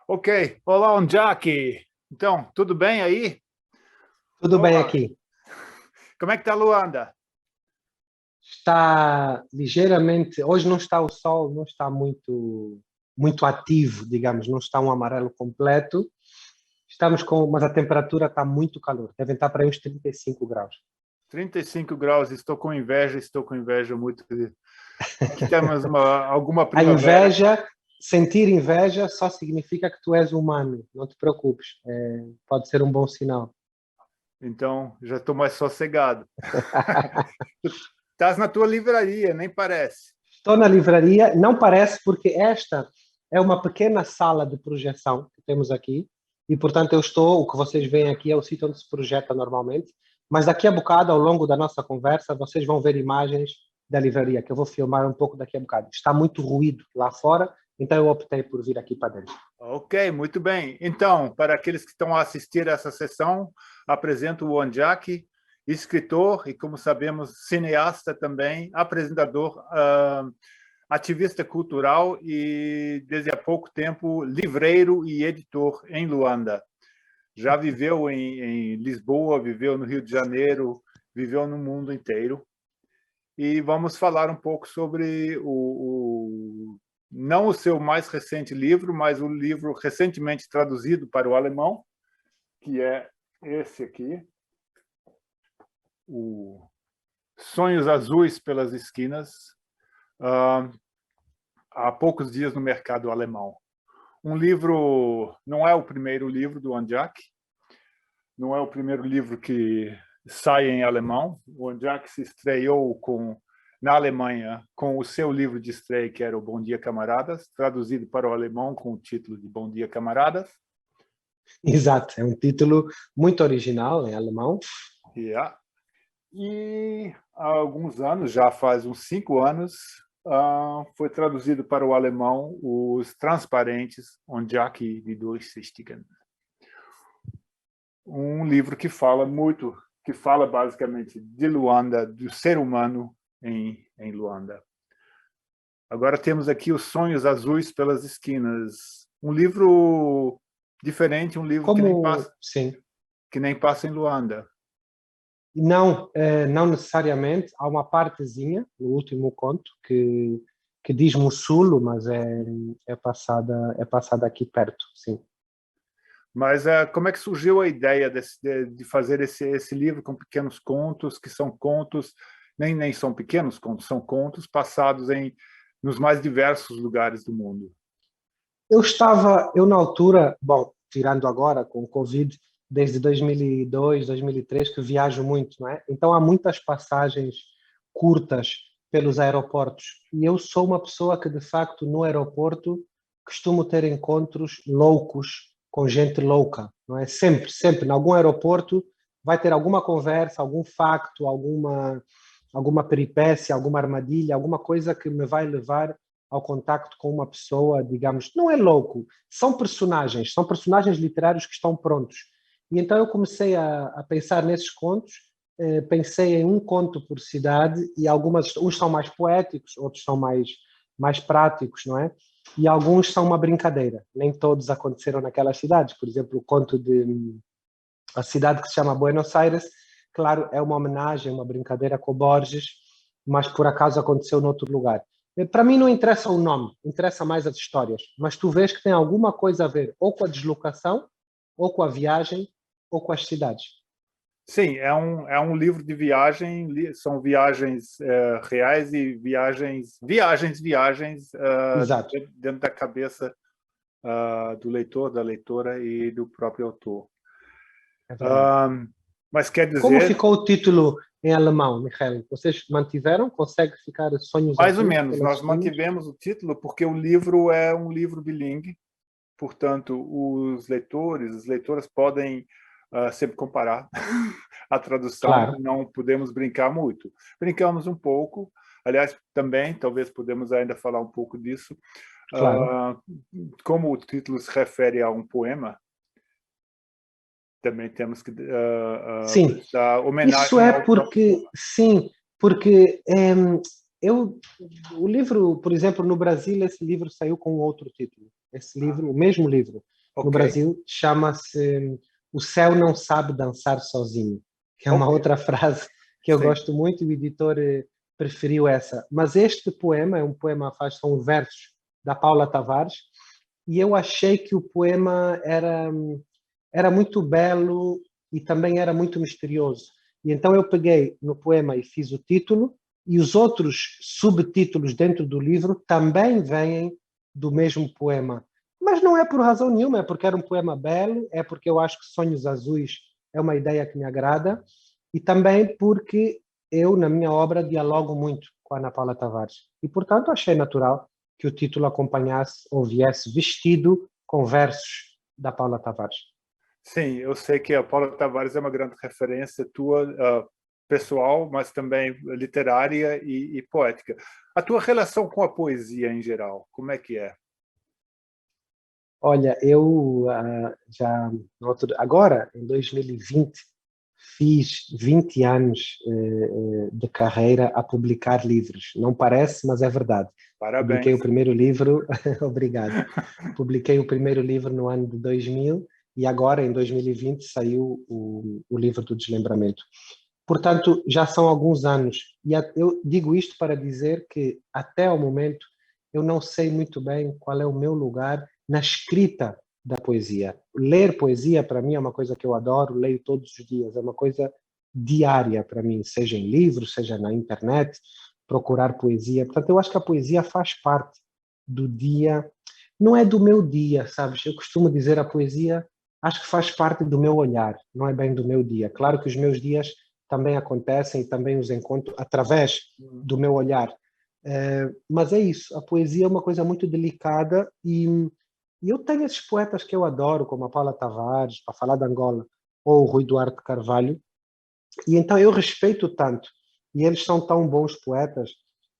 Ok, olá, Ondiaki. Então, tudo bem aí? Tudo bem Olá. aqui. Como é que está Luanda? Está ligeiramente. Hoje não está o sol, não está muito ativo, digamos, não está um amarelo completo. Mas a temperatura está muito calor. Devem estar para aí uns 35 graus. 35 graus, estou com inveja muito que temos alguma A primavera. inveja, sentir inveja só significa que tu és humano. Não te preocupes. Pode ser um bom sinal. Então, já estou mais sossegado. Estás na tua livraria, nem parece. Estou na livraria, não parece, porque esta é uma pequena sala de projeção que temos aqui, e portanto o que vocês veem aqui é o sítio onde se projeta normalmente, mas daqui a bocado, ao longo da nossa conversa, vocês vão ver imagens da livraria, que eu vou filmar um pouco daqui a bocado. Está muito ruído lá fora, então eu optei por vir aqui para dentro. Ok, muito bem. Então, para aqueles que estão a assistir a essa sessão, apresento o Ondiaki, escritor e, como sabemos, cineasta também, apresentador, ativista cultural e, desde há pouco tempo, livreiro e editor em Luanda. Já viveu em Lisboa, viveu no Rio de Janeiro, viveu no mundo inteiro. E vamos falar um pouco sobre não o seu mais recente livro, mas o livro recentemente traduzido para o alemão, que é esse aqui, o Sonhos Azuis pelas Esquinas, há poucos dias no mercado alemão. Um livro, não é o primeiro livro do Ondiaki, não é o primeiro livro que sai em alemão. O Ondiaki se estreou na Alemanha com o seu livro de estreia, que era o Bom Dia Camaradas, traduzido para o alemão com o título de Bom Dia Camaradas. Exato, é um título muito original em alemão. Yeah. E há alguns anos, já faz uns 5 anos, foi traduzido para o alemão Os Transparentes, Ondiaki die Durchsichtigen. Um livro que fala basicamente de Luanda, do ser humano em Luanda. Agora temos aqui Os Sonhos Azuis pelas Esquinas. Um livro diferente, um livro Sim. que nem passa em Luanda. Não, não necessariamente. Há uma partezinha no último conto que diz Mussulo, mas é passada aqui perto, sim. Mas como é que surgiu a ideia de fazer esse livro com pequenos contos, que são contos, nem são pequenos contos, são contos passados nos mais diversos lugares do mundo? Eu na altura, bom, tirando agora com o Covid, desde 2002, 2003, que viajo muito, não é? Então há muitas passagens curtas pelos aeroportos. E eu sou uma pessoa que, de facto, no aeroporto costumo ter encontros loucos com gente louca, não é? Sempre, sempre, em algum aeroporto vai ter alguma conversa, algum facto, alguma peripécia, alguma armadilha, alguma coisa que me vai levar ao contacto com uma pessoa, digamos, não é louco, são personagens literários que estão prontos. E então eu comecei a pensar nesses contos, pensei em um conto por cidade e uns são mais poéticos, outros são mais práticos, não é? E alguns são uma brincadeira, nem todos aconteceram naquelas cidades. Por exemplo, o conto de a cidade que se chama Buenos Aires, claro, é uma homenagem, uma brincadeira com Borges, mas por acaso aconteceu noutro lugar. Para mim não interessa o nome, interessa mais as histórias, mas tu vês que tem alguma coisa a ver ou com a deslocação, ou com a viagem, ou com as cidades. Sim, é um livro de viagem, são viagens reais e viagens Exato. dentro da cabeça do leitor, da leitora e do próprio autor. É verdade. Mas quer Como dizer, ficou o título em alemão, Michael? Vocês mantiveram? Consegue ficar Sonhos mais ou Azuis menos, pelas nós esquinas? mantivemos o título porque o livro é um livro bilíngue, portanto, os leitores, as leitoras podem sempre comparar a tradução, Claro, não podemos brincar muito. Brincamos um pouco, aliás, também, talvez podemos ainda falar um pouco disso, claro. como o título se refere a um poema, também temos que Sim, prestar isso homenagem é ao próprio porque, poema. sim, porque eu, o livro, por exemplo, no Brasil, esse livro saiu com outro título. Esse livro, o mesmo livro. No Ok, Brasil, chama-se O Céu Não Sabe Dançar Sozinho, que é uma ok, outra frase que eu sim. gosto muito e o editor preferiu essa. Mas este poema é um poema, são versos da Paula Tavares, e eu achei que o poema era muito belo e também era muito misterioso. E então eu peguei no poema e fiz o título, e os outros subtítulos dentro do livro também vêm do mesmo poema. Mas não é por razão nenhuma, é porque era um poema belo, é porque eu acho que Sonhos Azuis é uma ideia que me agrada, e também porque eu, na minha obra, dialogo muito com a Ana Paula Tavares. E, portanto, achei natural que o título acompanhasse ou viesse vestido com versos da Paula Tavares. Sim, eu sei que a Paula Tavares é uma grande referência tua, pessoal, mas também literária e poética. A tua relação com a poesia em geral, como é que é? Olha, eu já agora, em 2020, fiz 20 anos de carreira a publicar livros. Não parece, mas é verdade. Publiquei o Parabéns. primeiro livro, obrigado. Publiquei o primeiro livro no ano de 2000 e agora, em 2020, saiu o livro do Deslumbramento. Portanto, já são alguns anos. E eu digo isto para dizer que, até o momento, eu não sei muito bem qual é o meu lugar na escrita da poesia. Ler poesia, para mim, é uma coisa que eu adoro, leio todos os dias, é uma coisa diária para mim, seja em livros, seja na internet, procurar poesia. Portanto, eu acho que a poesia faz parte do dia, não é do meu dia, sabes? Eu costumo dizer a poesia, acho que faz parte do meu olhar, não é bem do meu dia. Claro que os meus dias também acontecem e também os encontro através do meu olhar. Mas é isso, a poesia é uma coisa muito delicada e eu tenho esses poetas que eu adoro, como a Paula Tavares, para falar de Angola, ou o Rui Duarte Carvalho, e então eu respeito tanto, e eles são tão bons poetas,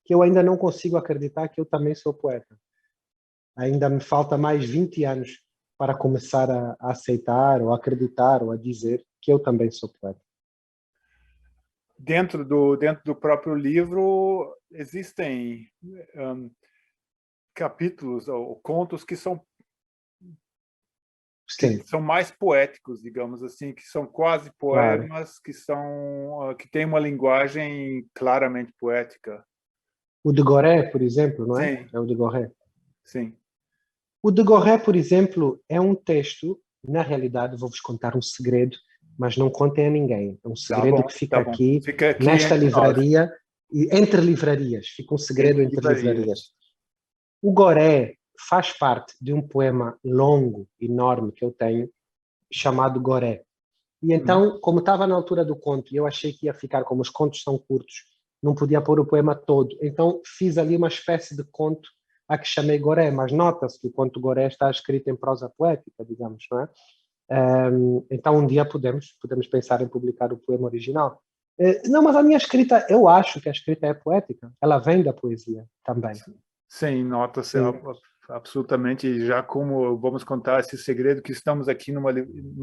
que eu ainda não consigo acreditar que eu também sou poeta. Ainda me falta mais 20 anos para começar a aceitar, ou acreditar, ou a dizer que eu também sou poeta. Dentro do próprio livro, existem capítulos ou contos que Sim, são mais poéticos, digamos assim, que são quase claro. poemas, que têm uma linguagem claramente poética. O de Goré, por exemplo, não é? Sim, É o de Goré. sim. O de Goré, por exemplo, é um texto, na realidade, vou-vos contar um segredo, mas não contem a ninguém. É um Tá segredo bom, que fica tá bom. aqui, Fica aqui nesta entre nós, livraria, e entre livrarias. Fica um segredo entre entre livrarias. livrarias. O Goré faz parte de um poema longo, enorme, que eu tenho, chamado Goré. E Uhum. então, como estava na altura do conto, e eu achei que ia ficar, como os contos são curtos, não podia pôr o poema todo. Então, fiz ali uma espécie de conto a que chamei Goré, mas nota-se que o conto Goré está escrito em prosa poética, digamos, não é? Então, um dia podemos pensar em publicar o poema original. Não, mas a minha escrita, eu acho que a escrita é poética. Ela vem da poesia também. Sim, nota-se Sim, absolutamente, já como vamos contar esse segredo que estamos aqui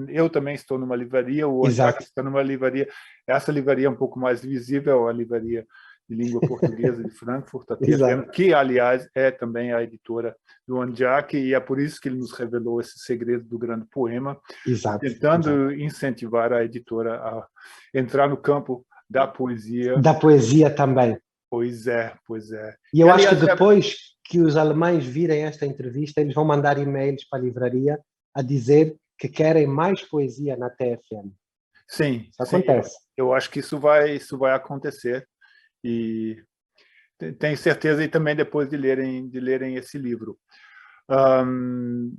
eu também estou numa livraria, o Anjak exato, está numa livraria, essa livraria é um pouco mais visível, a livraria de língua portuguesa de Frankfurt, a TFM, exato, que, aliás, é também a editora do Anjak, e é por isso que ele nos revelou esse segredo do grande poema, exato, exato. tentando incentivar a editora a entrar no campo da poesia. Da poesia também. Pois é, pois é. E E, eu acho que aliás, depois que os alemães virem esta entrevista, eles vão mandar e-mails para a livraria a dizer que querem mais poesia na TFM. sim, Isso sim, acontece. eu acho que isso vai acontecer e tenho certeza e também depois de lerem esse livro. Um,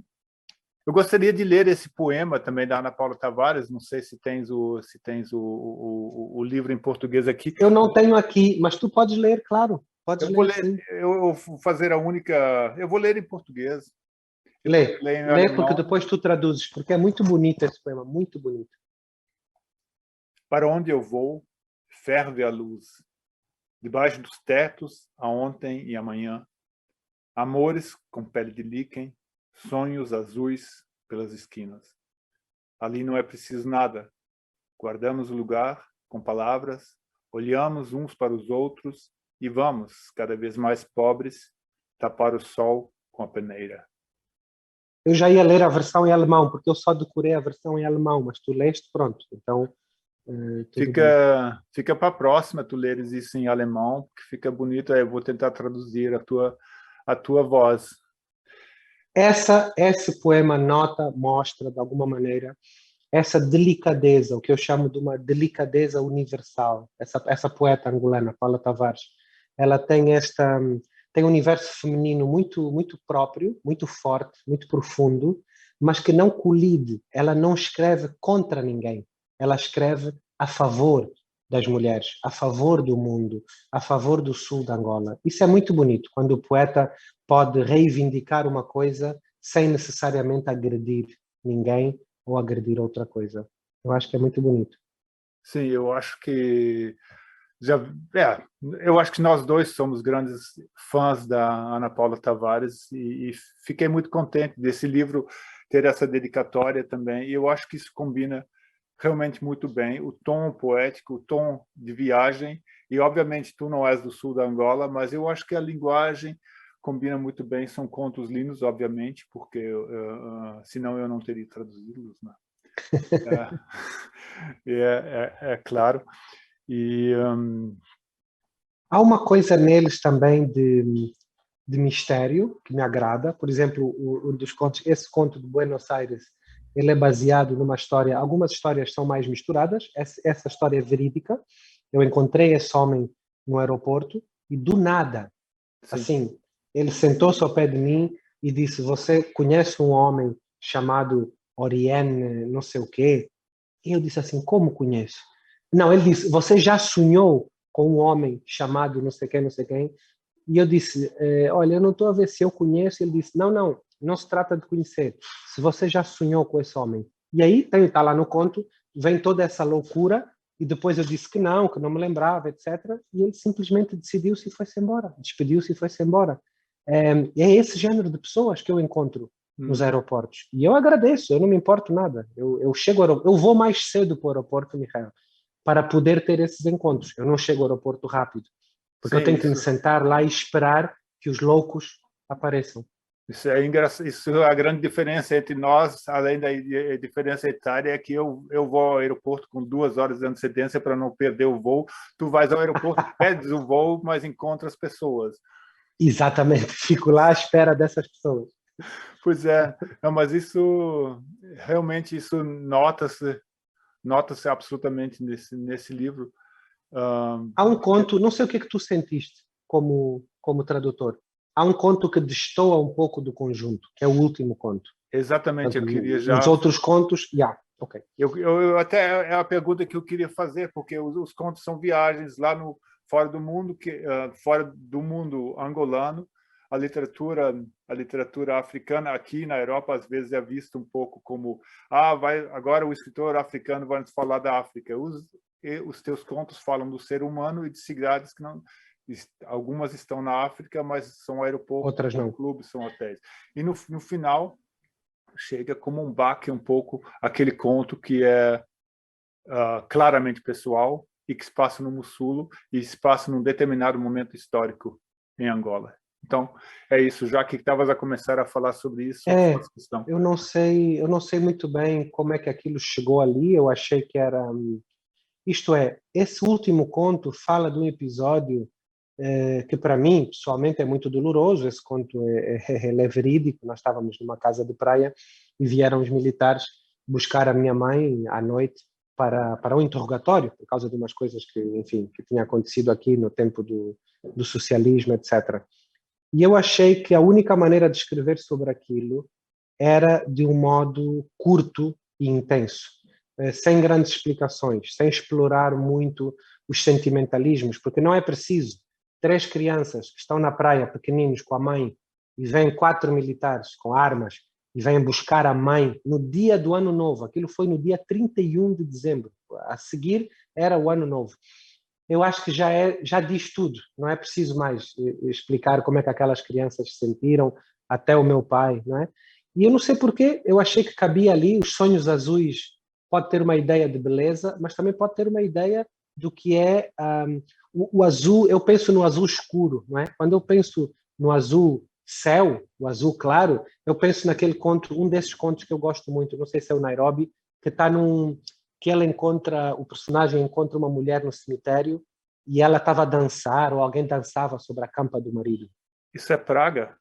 eu gostaria de ler esse poema também da Ana Paula Tavares. Não sei se tens o livro em português aqui. Eu não tenho aqui, mas tu podes ler, claro. Podes Eu vou ler, ler, sim. eu vou fazer a única. Eu vou ler em português. Depois Lê. leio em Lê porque alemão. depois tu traduzes, porque é muito bonito esse poema, muito bonito. Para onde eu vou, ferve a luz. Debaixo dos tetos, a ontem e amanhã. Amores com pele de líquen, sonhos azuis pelas esquinas. Ali não é preciso nada. Guardamos o lugar com palavras, olhamos uns para os outros e vamos, cada vez mais pobres, tapar o sol com a peneira. eu já ia ler a versão em alemão, porque eu só decorei a versão em alemão, mas tu leste, pronto. Então, tudo bem. Fica para a próxima, tu leres isso em alemão, porque fica bonito. Eu vou tentar traduzir a tua voz. Esse poema mostra, de alguma maneira, essa delicadeza, o que eu chamo de uma delicadeza universal. Essa poeta angolana, Paula Tavares, ela tem um universo feminino muito, muito próprio, muito forte, muito profundo, mas que não colide. Ela não escreve contra ninguém. Ela escreve a favor das mulheres, a favor do mundo, a favor do sul da Angola. Isso é muito bonito, quando o poeta pode reivindicar uma coisa sem necessariamente agredir ninguém ou agredir outra coisa. Eu acho que é muito bonito. Sim, eu acho que eu acho que nós dois somos grandes fãs da Ana Paula Tavares e fiquei muito contente desse livro ter essa dedicatória também. E eu acho que isso combina realmente muito bem o tom poético, o tom de viagem. E obviamente tu não és do sul da Angola, mas eu acho que a linguagem combina muito bem. São contos lindos, obviamente, porque senão eu não teria traduzido-los, né? É claro. Há uma coisa neles também de mistério que me agrada. Por exemplo, um dos contos, esse conto de Buenos Aires, ele é baseado numa história. Algumas histórias são mais misturadas. Essa história é verídica. Eu encontrei esse homem no aeroporto e do nada, Sim. assim, ele sentou-se ao pé de mim e disse: "Você conhece um homem chamado Oriane, não sei o quê?" E eu disse assim: "Como conheço?" Não, ele disse: "Você já sonhou com um homem chamado não sei quem, não sei quem?" E eu disse: "Olha, eu não estou a ver se eu conheço." Ele disse: não se trata de conhecer. Se você já sonhou com esse homem." E aí, está lá no conto, vem toda essa loucura, e depois eu disse que não me lembrava, etc. E ele simplesmente decidiu-se e foi-se embora. Despediu-se e foi-se embora. É esse género de pessoas que eu encontro nos aeroportos. E eu agradeço, eu não me importo nada. Eu vou mais cedo para o aeroporto, Michael, para poder ter esses encontros. Eu não chego ao aeroporto rápido, porque Sim, eu tenho que me sentar lá e esperar que os loucos apareçam. Isso é engraçado. Isso é a grande diferença entre nós, além da diferença etária, é que eu vou ao aeroporto com 2 horas de antecedência para não perder o voo. Tu vais ao aeroporto, perdes o voo, mas encontra as pessoas. Exatamente, fico lá à espera dessas pessoas. Pois é, não, mas isso realmente nota-se absolutamente nesse livro. Há um conto, não sei o que é que tu sentiste como tradutor. Há um conto que destoa um pouco do conjunto, que é o último conto. Exatamente, eu queria já... Os outros contos, ok. Eu até é a pergunta que eu queria fazer, porque os contos são viagens lá fora do mundo, fora do mundo angolano. A literatura africana aqui na Europa às vezes é vista um pouco como agora o escritor africano vai nos falar da África. Os teus contos falam do ser humano e de cidades que não... Algumas estão na África, mas são aeroportos, outras não. São clubes, são hotéis. E no final chega como um baque um pouco aquele conto que é claramente pessoal e que se passa no Mussulo e se passa num determinado momento histórico em Angola. Então, é isso. Já que estavas a começar a falar sobre isso, faço questão. Eu não sei muito bem como é que aquilo chegou ali. Eu achei que era... Isto é, esse último conto fala de um episódio que para mim, pessoalmente, é muito doloroso. Esse conto é verídico. Nós estávamos numa casa de praia e vieram os militares buscar a minha mãe à noite para um interrogatório, por causa de umas coisas que, enfim, que tinha acontecido aqui no tempo do socialismo, etc. E eu achei que a única maneira de escrever sobre aquilo era de um modo curto e intenso, sem grandes explicações, sem explorar muito os sentimentalismos, porque não é preciso 3 crianças que estão na praia, pequeninos, com a mãe, e vêm 4 militares com armas e vêm buscar a mãe no dia do Ano Novo. Aquilo foi no dia 31 de dezembro. A seguir era o Ano Novo. Eu acho que já diz tudo. Não é preciso mais explicar como é que aquelas crianças se sentiram, até o meu pai, não é? E eu não sei porquê, eu achei que cabia ali. Os sonhos azuis pode ter uma ideia de beleza, mas também pode ter uma ideia do que é o azul. Eu penso no azul escuro, não é? Quando eu penso no azul céu, o azul claro, eu penso naquele conto, um desses contos que eu gosto muito, não sei se é o Nairobi, que está que ela encontra, o personagem encontra uma mulher no cemitério e ela estava a dançar, ou alguém dançava sobre a campa do marido. Isso é Praga?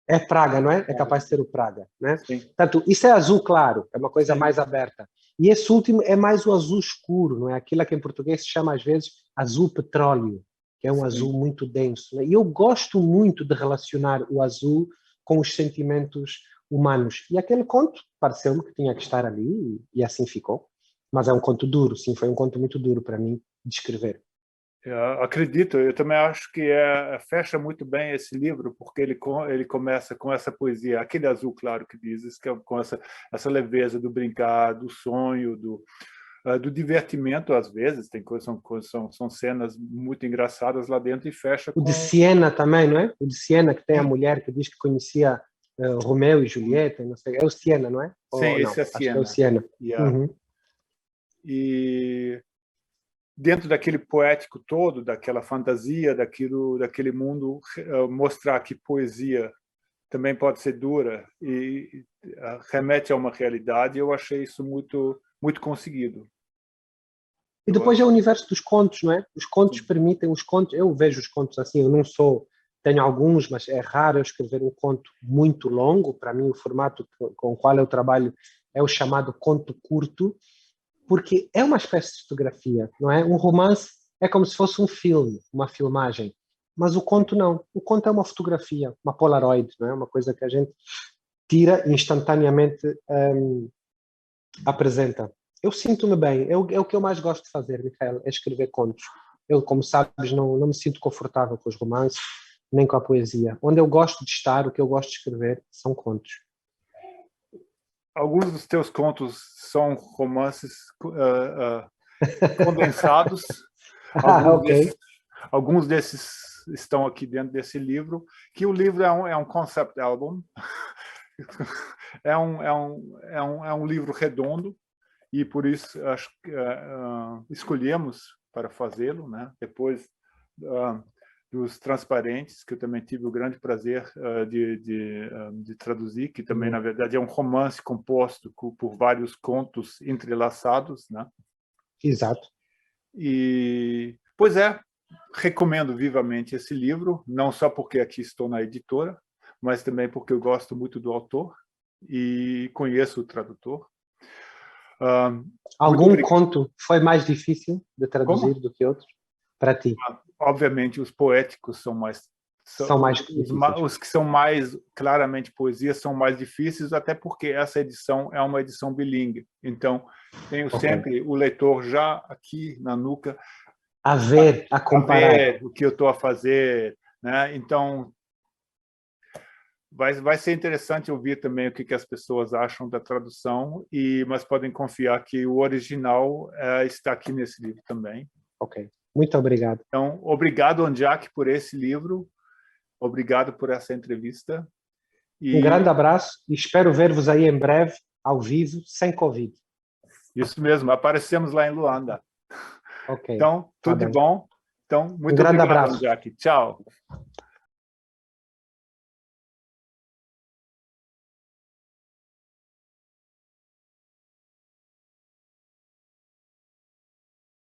É Praga, não é? É capaz de ser o Praga, né? Sim. Portanto, isso é azul claro, é uma coisa Sim. mais aberta. E esse último é mais o azul escuro, não é? Aquilo que em português se chama às vezes azul petróleo, que é um azul muito denso. Né? E eu gosto muito de relacionar o azul com os sentimentos humanos. E aquele conto pareceu-me que tinha que estar ali e assim ficou. Mas é um conto duro, sim, foi um conto muito duro para mim de escrever. Eu acredito, eu também acho que fecha muito bem esse livro, porque ele começa com essa poesia, aquele azul claro que dizes, que é com essa leveza do brincar, do sonho, do divertimento, às vezes, são cenas muito engraçadas lá dentro, e fecha O com... de Siena também, não é? O de Siena, que tem a mulher que diz que conhecia Romeu e Julieta, não sei, é o Siena, não é? Sim, Ou não? esse é Acho que é o Siena. Siena. Uhum. E dentro daquele poético todo, daquela fantasia, daquele mundo, mostrar que poesia também pode ser dura e remete a uma realidade, eu achei isso muito, muito conseguido. E depois é o universo dos contos, não é? Os contos permitem, eu vejo os contos assim, eu não sou, tenho alguns, mas é raro eu escrever um conto muito longo, para mim o formato com o qual eu trabalho é o chamado conto curto, porque é uma espécie de fotografia, não é? Um romance é como se fosse um filme, uma filmagem, mas o conto não. O conto é uma fotografia, uma Polaroid, não é? Uma coisa que a gente tira e instantaneamente apresenta. Eu sinto-me bem, é o que eu mais gosto de fazer, Michael, é escrever contos. Eu, como sabes, não me sinto confortável com os romances, nem com a poesia. Onde eu gosto de estar, o que eu gosto de escrever, são contos. Alguns dos teus contos são romances condensados. Ok. Alguns desses estão aqui dentro desse livro, que o livro é um concept album, é um livro redondo, e por isso acho que escolhemos para fazê-lo, né? Depois dos Transparentes, que eu também tive o grande prazer de traduzir, que também, na verdade, é um romance composto por vários contos entrelaçados, né? Exato. E, pois é, recomendo vivamente esse livro, não só porque aqui estou na editora, mas também porque eu gosto muito do autor e conheço o tradutor. Algum conto foi mais difícil de traduzir Como? do que outros para ti? Obviamente, os poéticos são mais... São mais difíceis. Os que são mais claramente poesia são mais difíceis, até porque essa edição é uma edição bilíngue. Então, tenho sempre o leitor já aqui na nuca a ver, a comparar. A ver o que eu estou a fazer, né? Então, vai ser interessante ouvir também o que as pessoas acham da tradução, mas podem confiar que o original está aqui nesse livro também. Ok, muito obrigado. Então, obrigado, Ondiak, por esse livro. Obrigado por essa entrevista. Um grande abraço e espero ver-vos aí em breve, ao vivo, sem Covid. Isso mesmo, aparecemos lá em Luanda. Ok. Então, tudo de bom. Então, muito grande obrigado, abraço. Ondiak. Tchau.